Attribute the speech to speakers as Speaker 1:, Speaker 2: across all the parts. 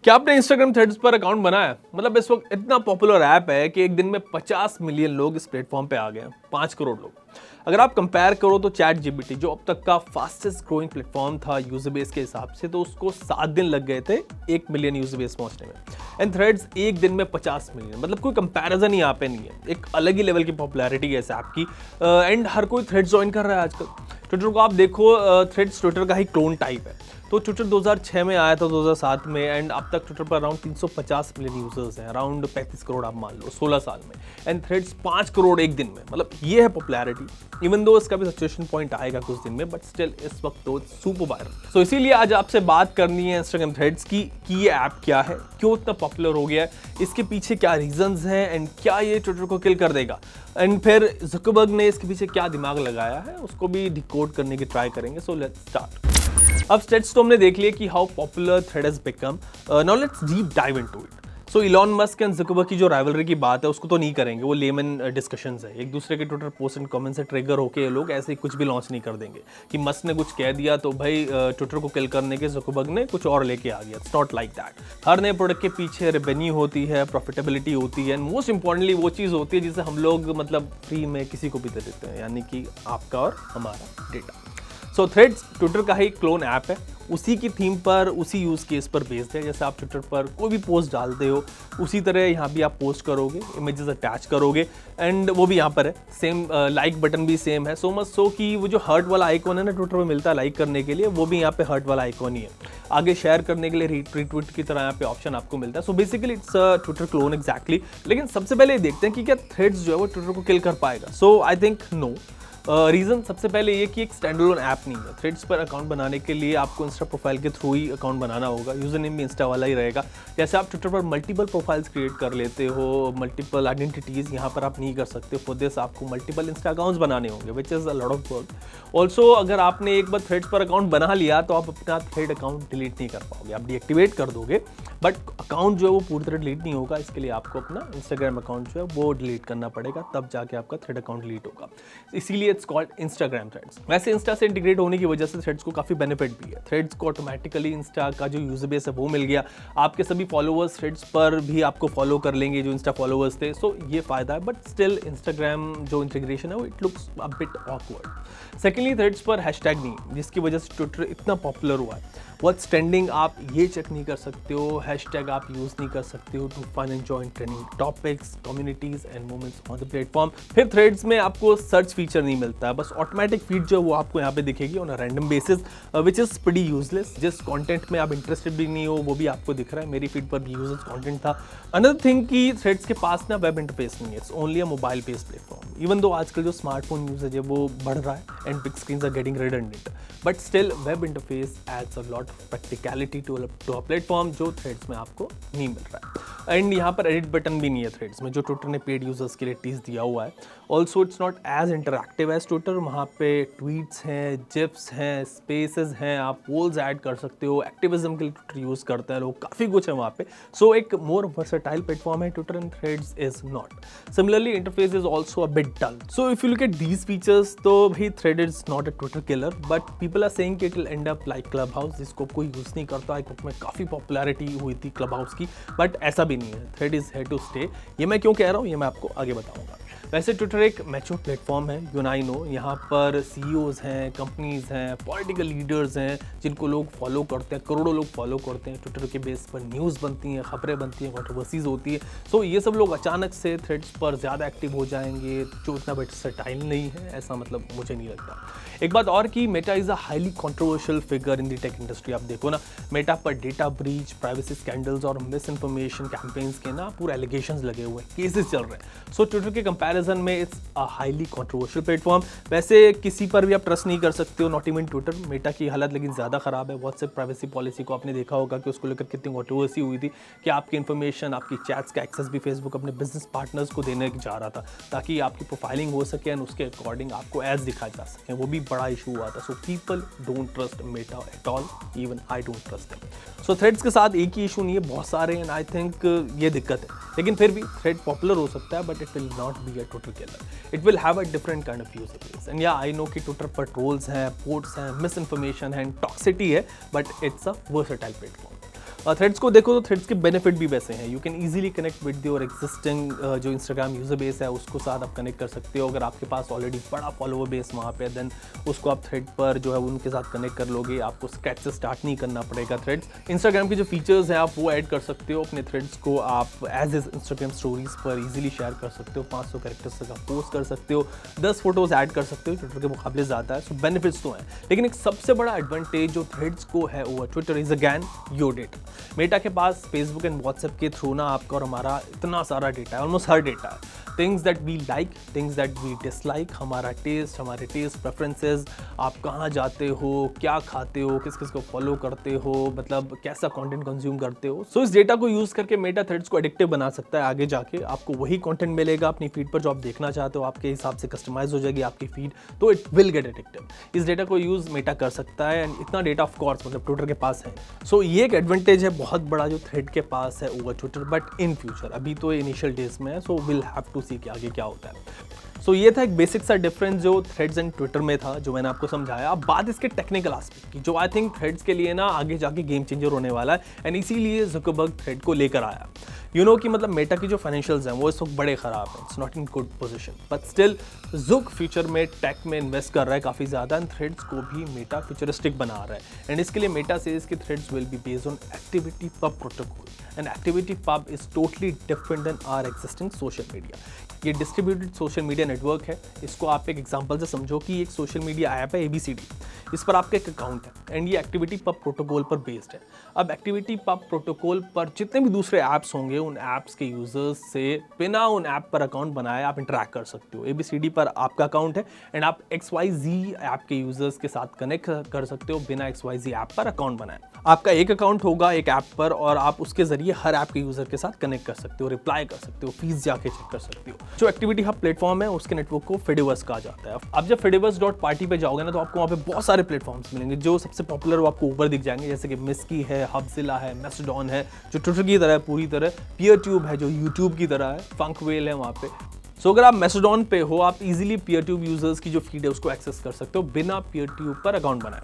Speaker 1: क्या आपने Instagram threads पर अकाउंट बनाया है? मतलब इस वक्त इतना पॉपुलर ऐप है कि एक दिन में 50 मिलियन लोग इस प्लेटफॉर्म पे आ गए हैं, 5 करोड़ लोग। अगर आप कंपेयर करो तो चैट जीपीटी जो अब तक का फास्टेस्ट ग्रोइंग प्लेटफॉर्म था यूजर बेस के हिसाब से, तो उसको 7 दिन लग गए थे 1 मिलियन यूजर बेस पहुंचने में। एंड थ्रेड्स एक दिन में 50 मिलियन, मतलब कोई कंपैरिजन ही यहाँ पे नहीं है। एक अलग ही लेवल की पॉपुलैरिटी है इस ऐप की। एंड हर कोई थ्रेड्स ज्वाइन कर रहा है आजकल। ट्विटर को आप देखो, थ्रेड्स ट्विटर का ही क्लोन टाइप है। तो ट्विटर 2006 में आया था, 2007 में, एंड अब तक ट्विटर पर अराउंड 350 मिलियन यूजर्स हैं, अराउंड 35 करोड़ आप मान लो 16 साल में। एंड थ्रेड्स 5 करोड़ एक दिन में, मतलब ये है पॉपुलैरिटी। इवन दो इसका भी सैचुरेशन पॉइंट आएगा कुछ दिन में, बट स्टिल इस वक्त तो सुपर वायरल। सो इसीलिए आज आपसे बात करनी है इंस्टाग्राम थ्रेड्स की कि ये ऐप क्या है, क्यों इतना पॉपुलर हो गया है, इसके पीछे क्या रीजंस हैं, एंड क्या ये ट्विटर को किल कर देगा। एंड फिर ज़ुकरबर्ग ने इसके पीछे क्या दिमाग लगाया है, उसको भी डिकोड करने की ट्राई करेंगे। So let's start. अब स्टेट्स तो हमने देख लिया कि how popular thread has become. Now let's deep dive into it. So Elon Musk and Zuckerberg की जो राइवलरी की बात है उसको तो नहीं करेंगे, वो लेमन डिस्कशंस है। एक दूसरे के ट्विटर पोस्ट एंड कमेंट से ट्रिगर होकर ये लोग ऐसे ही कुछ भी लॉन्च नहीं कर देंगे कि मस्क ने कुछ कह दिया तो भाई ट्विटर को किल करने के ज़ुकरबर्ग ने कुछ और लेके आ गया। It's not like that. हर नए प्रोडक्ट के पीछे रेवेन्यू होती है, प्रॉफिटेबिलिटी होती है, एंड मोस्ट इंपॉर्टेंटली वो चीज़ होती है जिसे हम लोग मतलब फ्री में किसी को भी दे देते हैं, यानी कि आपका और हमारा डेटा। सो थ्रेड्स ट्विटर का ही क्लोन ऐप है, उसी की थीम पर, उसी यूज़ केस पर बेस्ड है। जैसे आप ट्विटर पर कोई भी पोस्ट डालते हो उसी तरह यहाँ भी आप पोस्ट करोगे, इमेजेस अटैच करोगे, एंड वो भी यहाँ पर है। सेम लाइक बटन भी सेम है, सो मच सो कि वो जो हर्ट वाला आइकॉन है ना ट्विटर में मिलता है लाइक करने के लिए, वो भी यहाँ पे हर्ट वाला आइकॉन ही है। आगे शेयर करने के लिए रीट्वीट की तरह यहाँ पे ऑप्शन आपको मिलता है। So basically it's a Twitter clone exactly. लेकिन सबसे पहले देखते हैं कि क्या थ्रेड्स जो है वो ट्विटर को किल कर पाएगा। सो आई थिंक नो। रीज़न सबसे पहले ये कि एक स्टैंडअलोन ऐप नहीं है। थ्रेड्स पर अकाउंट बनाने के लिए आपको इंस्टा प्रोफाइल के थ्रू ही अकाउंट बनाना होगा, यूज़र नेम भी इंस्टा वाला ही रहेगा। जैसे आप ट्विटर पर मल्टीपल प्रोफाइल्स क्रिएट कर लेते हो, मल्टीपल आइडेंटिटीज़ यहाँ पर आप नहीं कर सकते। फॉर दिस आपको मल्टीपल इंस्टा अकाउंट्स बनाने होंगे, which is a lot of work. Also अगर आपने एक बार थ्रेड्स पर अकाउंट बना लिया तो आप अपना थ्रेड अकाउंट डिलीट नहीं कर पाओगे, आप डीएक्टिवेट कर दोगे, बट अकाउंट जो है वो पूरी तरह डिलीट नहीं होगा। इसके लिए आपको अपना इंस्टाग्राम अकाउंट जो है वो डिलीट करना पड़ेगा, तब जाके आपका थ्रेड अकाउंट डिलीट होगा। इसीलिए इट्स कॉल्ड इंस्टाग्राम थ्रेड्स। वैसे इंस्टा से इंटीग्रेट होने की वजह से थ्रेड्स को काफी बेनिफिट भी है। थ्रेड्स को ऑटोमेटिकली इंस्टा का जो यूजर बेस है वो मिल गया, आपके सभी फॉलोअर्स थ्रेड्स पर भी आपको फॉलो कर लेंगे जो इंस्टा फॉलोअर्स थे। सो ये फायदा है, बट स्टिल इंस्टाग्राम जो इंटीग्रेशन है वो it looks a bit awkward. Secondly threads पर हैशटैग नहीं, जिसकी वजह से ट्विटर इतना पॉपुलर हुआ है। व्हाट्स ट्रेंडिंग आप ये चेक नहीं कर सकते हो, हैशटैग आप यूज़ नहीं कर सकते हो to find and join trending topics, communities and moments on the platform. फिर थ्रेड्स में आपको सर्च फीचर नहीं मिलता है, बस ऑटोमेटिक फीड जो वो आपको यहाँ पे दिखेगी on a random basis, which is pretty useless. जिस कंटेंट में आप इंटरेस्टेड भी नहीं हो वो भी आपको दिख रहा है। मेरी फीड पर भी यूजर्स कंटेंट था। अनदर थिंग कि थ्रेड्स के पास ना वेब इंटरफेस नहीं है, it's only a mobile based platform. Even though आजकल जो स्मार्टफोन यूजेज है वो बढ़ रहा है and big screens are getting redundant, but still web interface adds a lot of practicality to a platform जो थ्रेड्स में आपको नहीं मिल रहा है। एंड यहाँ पर एडिट बटन भी नहीं है थ्रेड्स में, जो ट्विटर ने पेड यूजर्स के लिए टीज दिया हुआ है। Also it's not as interactive as Twitter. वहाँ पे ट्वीट्स हैं, जिप्स हैं, स्पेसेस हैं, आप पोल्स ऐड कर सकते हो, एक्टिविज्म के लिए ट्विटर यूज़ करते हैं लोग, काफ़ी कुछ है वहाँ पे। सो एक मोर वर्सेटाइल प्लेटफॉर्म है Twitter and Threads is not. Similarly interface is also a bit dull. So if you look at these features तो भाई thread is not a Twitter killer, but people are saying कि it will end up like Clubhouse, जिसको कोई use नहीं करता। एक वक्त में काफ़ी पॉपुलैरिटी हुई थी क्लब हाउस की, बट ऐसा भी नहीं है। Thread is here to stay. ये मैं क्यों कह रहा हूँ ये मैं आपको आगे बताऊंगा। वैसे ट्विटर एक मैच्योर प्लेटफॉर्म है, यू आई नो। यहाँ पर सीईओज हैं, कंपनीज हैं, पॉलिटिकल लीडर्स हैं जिनको लोग फॉलो करते हैं, करोड़ों लोग फॉलो करते हैं। ट्विटर के बेस पर न्यूज़ बनती हैं, खबरें बनती हैं, कंट्रोवर्सीज होती है। सो ये सब लोग अचानक से थ्रेड्स पर ज़्यादा एक्टिव हो जाएंगे जो इतना वर्सेटाइल नहीं है, ऐसा मतलब मुझे नहीं लगता। एक बात और कि Meta is a highly controversial figure in the tech industry. आप देखो ना, मेटा पर डेटा ब्रीच, प्राइवेसी स्कैंडल्स और मिस इन्फॉर्मेशन कैंपेन्स के ना पूरे एलिगेशंस लगे हुए हैं, केसेस चल रहे हैं। सो ट्विटर के कंपैरिजन में it's a highly controversial platform. वैसे किसी पर भी आप ट्रस्ट नहीं कर सकते हो, नॉट इवन ट्विटर। मेटा की हालत लेकिन ज़्यादा ख़राब है। व्हाट्सएप प्राइवेसी पॉलिसी को आपने देखा होगा कि उसको लेकर कितनी कॉन्ट्रोवर्सी हुई थी कि आपकी इन्फॉर्मेशन, आपकी चैट्स का एक्सेस भी फेसबुक अपने बिजनेस पार्टनर्स को देने जा रहा था ताकि आपकी प्रोफाइलिंग हो सके एंड उसके अकॉर्डिंग आपको एड्स दिखाए जा सकें। वो भी बड़ा इशू हुआ था। So people don't trust Meta at all, even I don't trust them. So threads के साथ एक ही इशू नहीं है, बहुत सारे, एंड आई थिंक ये दिक्कत है। लेकिन फिर भी थ्रेड पॉपुलर हो सकता है, but it will not be a Twitter killer. It will have a different kind of user base. And या आई नो कि ट्विटर पर ट्रोल्स हैं, पोर्ट्स हैं, मिस इन्फॉर्मेशन है, टॉक्सिटी है, but it's a versatile platform. Threads को देखो तो थ्रेड्स के बेनिफिट भी वैसे हैं। You can easily connect with your existing जो इंस्टाग्राम यूजर बेस है उसको साथ आप कनेक्ट कर सकते हो। अगर आपके पास ऑलरेडी बड़ा फॉलोवर बेस वहाँ पे देन उसको आप थ्रेड पर जो है उनके साथ कनेक्ट कर लोगे, आपको स्क्रैच से स्टार्ट नहीं करना पड़ेगा थ्रेड्स। इंस्टाग्राम के जो फीचर्स हैं आप वो ऐड कर सकते हो, अपने थ्रेड्स को आप एज इज इंस्टाग्राम स्टोरीज पर इजीली शेयर कर सकते हो, 500 कैरेक्टर्स तक आप पोस्ट कर सकते हो, 10 फोटोज ऐड कर सकते हो, ट्विटर के मुकाबले ज़्यादा है। सो बेनिफिट्स तो हैं, लेकिन एक सबसे बड़ा एडवांटेज जो थ्रेड्स को है over Twitter is again your data. Meta के पास फेसबुक एंड व्हाट्सएप के थ्रू ना आपका और हमारा इतना सारा डेटा है, ऑलमोस्ट हर डेटा है। Things that we like, things that we dislike, हमारे टेस्ट प्रेफरेंसेस, आप कहाँ जाते हो, क्या खाते हो, किस किस को फॉलो करते हो, मतलब कैसा कंटेंट कंज्यूम करते हो। सो इस डेटा को यूज़ करके मेटा थ्रेड्स को एडिक्टिव बना सकता है। आगे जाके आपको वही कंटेंट मिलेगा अपनी फीड पर जो आप देखना चाहते हो, आपके हिसाब से कस्टमाइज हो जाएगी आपकी फीड, तो इट विल गेट एडिक्टिव। इस डेटा को यूज़ मेटा कर सकता है एंड इतना डेटा ऑफ कोर्स मतलब ट्विटर के पास है। सो ये एक एडवांटेज है बहुत बड़ा जो थ्रेड के पास है over Twitter, but in future, अभी तो इनिशियल डेज में है, सो विल हैव टू सी कि आगे क्या होता है। सो ये था एक बेसिक सा डिफरेंस जो थ्रेड्स एंड ट्विटर में था, जो मैंने आपको समझाया। अब बात इसके टेक्निकल एस्पेक्ट की, जो आई थिंक थ्रेड्स के लिए ना आगे जाके गेम चेंजर होने वाला है एंड इसीलिए ज़ुकरबर्ग थ्रेड को लेकर आया। कि मतलब मेटा की जो फाइनेंशियल्स हैं वो इस वक्त बड़े ख़राब हैं, it's not in good position, but still Zuck future में टेक में इन्वेस्ट कर रहा है काफ़ी ज़्यादा एंड थ्रेड्स को भी मेटा फ्यूचरिस्टिक बना रहा है। एंड इसके लिए मेटा सेज कि threads will be based on ActivityPub protocol and ActivityPub is totally different than our existing social media. ये डिस्ट्रीब्यूटेड सोशल मीडिया नेटवर्क है। इसको आप एक एग्जांपल से समझो कि एक सोशल मीडिया ऐप है ABCD, इस पर आपका एक अकाउंट है एंड ये एक्टिविटी पब प्रोटोकॉल पर बेस्ड है। अब एक्टिविटी पब प्रोटोकॉल पर जितने भी दूसरे ऐप्स होंगे उन ऐप्स के यूजर्स से बिना उन ऐप पर अकाउंट बनाए आप इंटरैक्ट कर सकते हो। ABCD पर आपका अकाउंट है एंड आप XYZ ऐप के यूजर्स के साथ कनेक्ट कर सकते हो बिना XYZ ऐप पर अकाउंट बनाए। आपका एक अकाउंट होगा एक ऐप पर और आप उसके जरिए हर ऐप के यूजर के साथ कनेक्ट कर सकते हो, रिप्लाई कर सकते हो, फीस जाके चेक कर सकते हो। जो एक्टिविटी हब प्लेटफॉर्म है उसके नेटवर्क को फेडिवर्स कहा जाता है। अब जब fediverse.party पे जाओगे ना तो आपको वहाँ पे बहुत सारे प्लेटफॉर्म्स मिलेंगे। जो सबसे पॉपुलर वो आपको ऊपर दिख जाएंगे, जैसे कि मिस्की है, हबजिला है, मेस्टोडॉन है जो ट्विटर की तरह है पूरी तरह, पीयरट्यूब है जो यूट्यूब की तरह है, फंकवेल है वहाँ पे। सो अगर आप मेस्टोडॉन पे हो आप इजीली पीयरट्यूब यूजर्स की जो फीड है उसको एक्सेस कर सकते हो बिना पीयरट्यूब पर अकाउंट बनाए।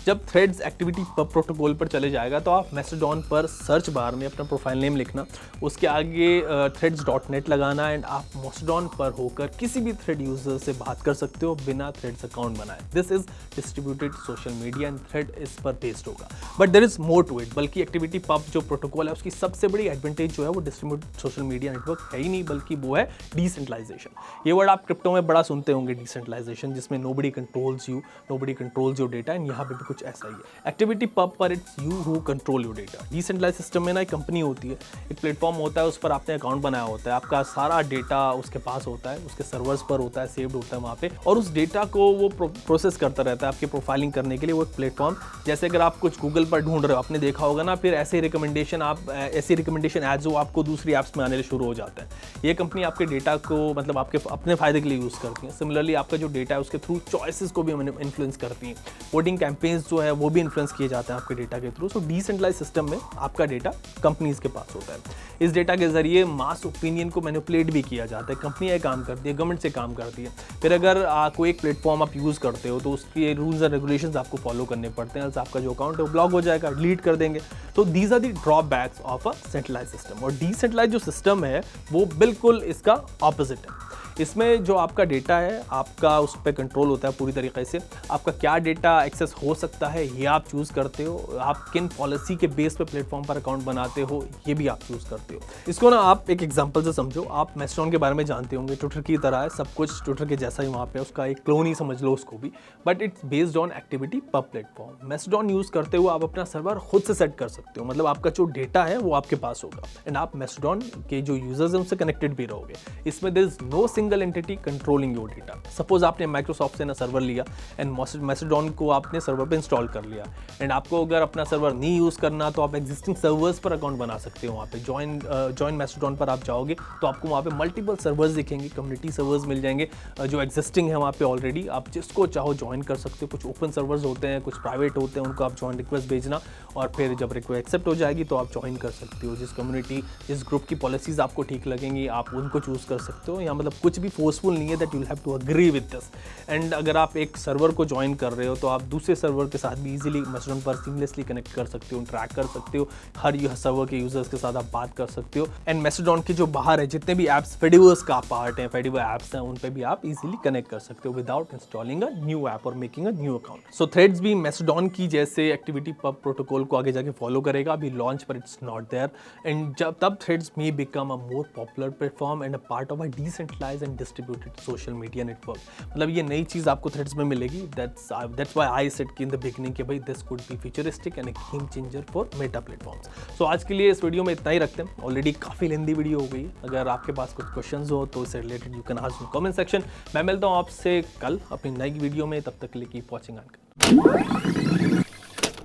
Speaker 1: जब थ्रेड्स एक्टिविटी पब प्रोटोकॉल पर चले जाएगा तो आप मेस्टोडॉन पर सर्च बार में अपना प्रोफाइल नेम लिखना, उसके आगे threads.net लगाना एंड आप मेस्टोडॉन पर होकर किसी भी थ्रेड यूजर से बात कर सकते हो बिना थ्रेड्स अकाउंट बनाए। This is distributed social media and thread इस पर बेस्ड होगा, but there is more to it. बल्कि एक्टिविटी पब जो प्रोटोकॉल है उसकी सबसे बड़ी एडवांटेज जो है वो डिस्ट्रीब्यूटेड सोशल मीडिया नेटवर्क है ही नहीं, बल्कि वो है डिसेंट्रलाइजेशन। ये वर्ड आप क्रिप्टो में बड़ा सुनते होंगे, डिसेंट्रलाइजेशन, जिसमें nobody controls you, nobody controls your data, and यहाँ पे भी कुछ ऐसा ही है। एक्टिविटी पब पर it's you who control your data. Decentralize system में ना एक कंपनी होती है, एक प्लेटफॉर्म होता है, उस पर आपने अकाउंट बनाया होता है, आपका सारा डेटा उसके पास होता है, उसके सर्वर्स पर होता है, सेव्ड होता है वहाँ पे, और उस डेटा को वो प्रोसेस करता रहता है आपकी प्रोफाइलिंग करने के लिए। वो एक प्लेटफॉर्म, जैसे अगर आप कुछ गूगल पर ढूंढ रहे हो, आपने देखा होगा ना, फिर ऐसे रिकमेंडेशन एड्स वो आपको दूसरी ऐप्स में आने शुरू हो जाता है। ये कंपनी आपके डेटा को मतलब आपके अपने फायदे के लिए यूज़ करती है। सिमिलरली आपका जो डेटा है उसके थ्रू चॉइसेस को भी इन्फ्लुएंस करती है। वोटिंग कैंपेन्स जो है वो भी इन्फ्लुएंस किए जाते हैं आपके डेटा के थ्रू। सो डिसेंट्रलाइज सिस्टम में आपका डेटा कंपनीज के पास होता है। इस डेटा के जरिए मास ओपिनियन को मैनिपुलेट भी किया जाता है। कंपनियां काम करती है, गवर्नमेंट से काम करती है। फिर अगर कोई एक प्लेटफॉर्म आप यूज़ करते हो तो उसके रूल्स एंड रेगुलेशंस आपको फॉलो करने पड़ते हैं, आपका जो अकाउंट है वो ब्लॉक हो जाएगा, डिलीट कर देंगे। तो these are the drawbacks of a centralize system. और डिसेंट्रलाइज जो सिस्टम है वो बिल्कुल इसका ऑपोजिट है। इसमें जो आपका डेटा है आपका उस पर कंट्रोल होता है पूरी तरीके से। आपका क्या डेटा एक्सेस हो सकता है ये आप चूज़ करते हो, आप किन पॉलिसी के बेस पे प्लेटफॉर्म पर अकाउंट बनाते हो ये भी आप चूज़ करते हो। इसको ना आप एक एग्जांपल से समझो। आप मेस्टोडॉन के बारे में जानते होंगे, ट्विटर की तरह है, सब कुछ ट्विटर के जैसा ही वहाँ पे, उसका एक क्लोन ही समझ लो उसको भी, but it's based on ActivityPub platform. Mastodon use करते हुए आप अपना सर्वर खुद से सेट कर सकते हो, मतलब आपका जो डेटा है वो आपके पास होगा एंड आप मेस्टोडॉन के जो यूजर्स हैं उनसे कनेक्टेड भी रहोगे। इसमें there is no single entity controlling your data. Suppose आपने माइक्रोसॉफ्ट से ना सर्वर लिया एंड मेस्टोडॉन को आपने सर्वर पे इंस्टॉल कर लिया एंड आपको अगर अपना सर्वर नहीं यूज़ करना तो आप एग्जिस्टिंग सर्वर्स पर अकाउंट बना सकते हो। वहाँ पे जॉइन मेस्टोडॉन पर आप जाओगे तो आपको वहाँ पे मल्टीपल सर्वर्स दिखेंगे, कम्युनिटी सर्वर्स मिल जाएंगे जो एग्जिस्टिंग है वहाँ पे ऑलरेडी, आप जिसको चाहो ज्वाइन कर सकते हो। कुछ ओपन सर्वर्स होते हैं, कुछ प्राइवेट होते हैं, उनको आप ज्वाइन रिक्वेस्ट भेजना और फिर जब रिक्वेस्ट एक्सेप्ट हो जाएगी तो आप ज्वाइन कर सकते हो। जिस कम्युनिटी, जिस ग्रुप की पॉलिसीज़ आपको ठीक लगेंगी आप उनको चूज़ कर सकते हो। यहाँ मतलब कुछ भी फोर्सफुल नहीं है that you have to agree with this. And अगर आप एक सर्वर को ज्वाइन कर रहे हो तो आप दूसरे सर्वर के साथ भी इजीली मैस्टोडॉन पर सीमलेसली कनेक्ट कर सकते हो, ट्रैक कर सकते हो, हर सर्वर के यूजर्स के साथ आप बात कर सकते हो। एंड मैस्टोडॉन के जो बाहर है जितने भी एप्स फेडिवर्स का पार्ट है, फेडिवर एप्स हैं, उन पे भी आप इजीली कनेक्ट कर सकते हो without installing a new app और making a new account. So Threads भी मैस्टोडॉन की जैसे एक्टिविटी प्रोटोकॉल को आगे जाके फॉलो करेगा, अभी लॉन्च पर इट्स नॉट देयर। एंड जब तब threads may become a more popular platform and a part of a decentralized and distributed social media network. मतलब ये नई चीज आपको थ्रेड्स में मिलेगी। दैट्स व्हाई आई सेड कि इन द बिगिनिंग कि भाई this could be futuristic and a game changer for Meta platforms. So आज के लिए इस वीडियो में इतना ही रखते हैं, ऑलरेडी काफी लेंदी वीडियो हो गई है। अगर आपके पास कुछ क्वेश्चंस हो तो इससे related you can ask in comment section. मैं मिलता हूँ आपसे कल अपनी नई वीडियो में, तब तक के लिए कीप वॉचिंग।